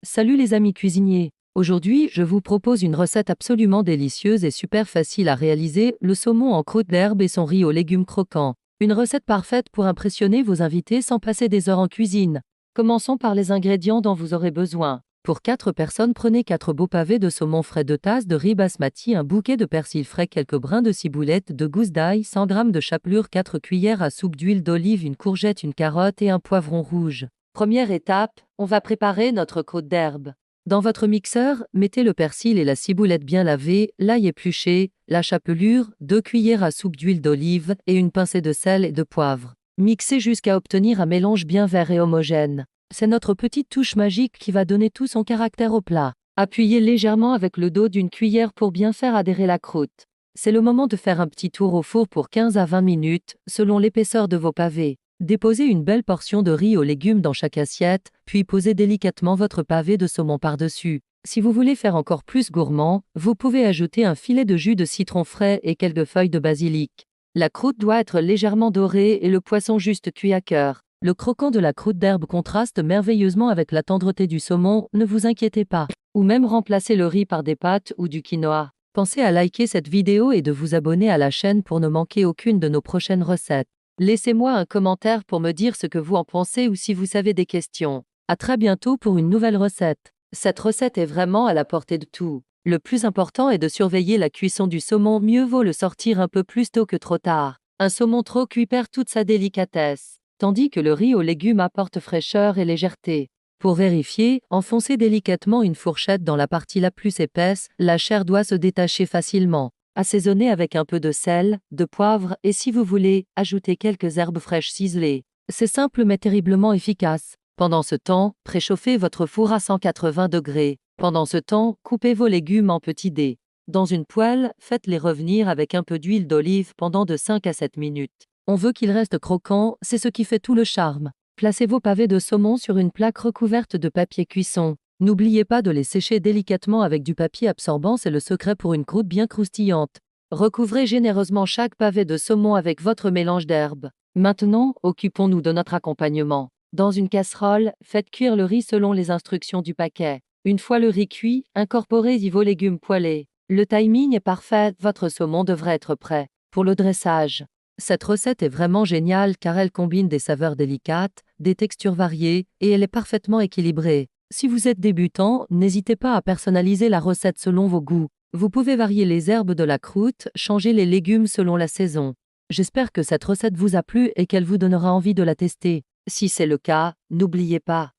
Salut les amis cuisiniers. Aujourd'hui, je vous propose une recette absolument délicieuse et super facile à réaliser, le saumon en croûte d'herbe et son riz aux légumes croquants. Une recette parfaite pour impressionner vos invités sans passer des heures en cuisine. Commençons par les ingrédients dont vous aurez besoin. Pour 4 personnes, prenez 4 beaux pavés de saumon frais, 2 tasses de riz basmati, un bouquet de persil frais, quelques brins de ciboulette, 2 gousses d'ail, 100 g de chapelure, 4 cuillères à soupe d'huile d'olive, une courgette, une carotte et un poivron rouge. Première étape, on va préparer notre croûte d'herbe. Dans votre mixeur, mettez le persil et la ciboulette bien lavés, l'ail épluché, la chapelure, 2 cuillères à soupe d'huile d'olive et une pincée de sel et de poivre. Mixez jusqu'à obtenir un mélange bien vert et homogène. C'est notre petite touche magique qui va donner tout son caractère au plat. Appuyez légèrement avec le dos d'une cuillère pour bien faire adhérer la croûte. C'est le moment de faire un petit tour au four pour 15 à 20 minutes, selon l'épaisseur de vos pavés. Déposez une belle portion de riz aux légumes dans chaque assiette, puis posez délicatement votre pavé de saumon par-dessus. Si vous voulez faire encore plus gourmand, vous pouvez ajouter un filet de jus de citron frais et quelques feuilles de basilic. La croûte doit être légèrement dorée et le poisson juste cuit à cœur. Le croquant de la croûte d'herbe contraste merveilleusement avec la tendreté du saumon, ne vous inquiétez pas. Ou même remplacer le riz par des pâtes ou du quinoa. Pensez à liker cette vidéo et de vous abonner à la chaîne pour ne manquer aucune de nos prochaines recettes. Laissez-moi un commentaire pour me dire ce que vous en pensez ou si vous avez des questions. À très bientôt pour une nouvelle recette. Cette recette est vraiment à la portée de tout. Le plus important est de surveiller la cuisson du saumon, mieux vaut le sortir un peu plus tôt que trop tard. Un saumon trop cuit perd toute sa délicatesse, tandis que le riz aux légumes apporte fraîcheur et légèreté. Pour vérifier, enfoncez délicatement une fourchette dans la partie la plus épaisse, la chair doit se détacher facilement. Assaisonnez avec un peu de sel, de poivre et si vous voulez, ajoutez quelques herbes fraîches ciselées. C'est simple mais terriblement efficace. Pendant ce temps, préchauffez votre four à 180 degrés. Pendant ce temps, coupez vos légumes en petits dés. Dans une poêle, faites-les revenir avec un peu d'huile d'olive pendant de 5 à 7 minutes. On veut qu'ils restent croquants, c'est ce qui fait tout le charme. Placez vos pavés de saumon sur une plaque recouverte de papier cuisson. N'oubliez pas de les sécher délicatement avec du papier absorbant, c'est le secret pour une croûte bien croustillante. Recouvrez généreusement chaque pavé de saumon avec votre mélange d'herbes. Maintenant, occupons-nous de notre accompagnement. Dans une casserole, faites cuire le riz selon les instructions du paquet. Une fois le riz cuit, incorporez-y vos légumes poêlés. Le timing est parfait, votre saumon devrait être prêt. Pour le dressage. Cette recette est vraiment géniale car elle combine des saveurs délicates, des textures variées, et elle est parfaitement équilibrée. Si vous êtes débutant, n'hésitez pas à personnaliser la recette selon vos goûts. Vous pouvez varier les herbes de la croûte, changer les légumes selon la saison. J'espère que cette recette vous a plu et qu'elle vous donnera envie de la tester. Si c'est le cas, n'oubliez pas,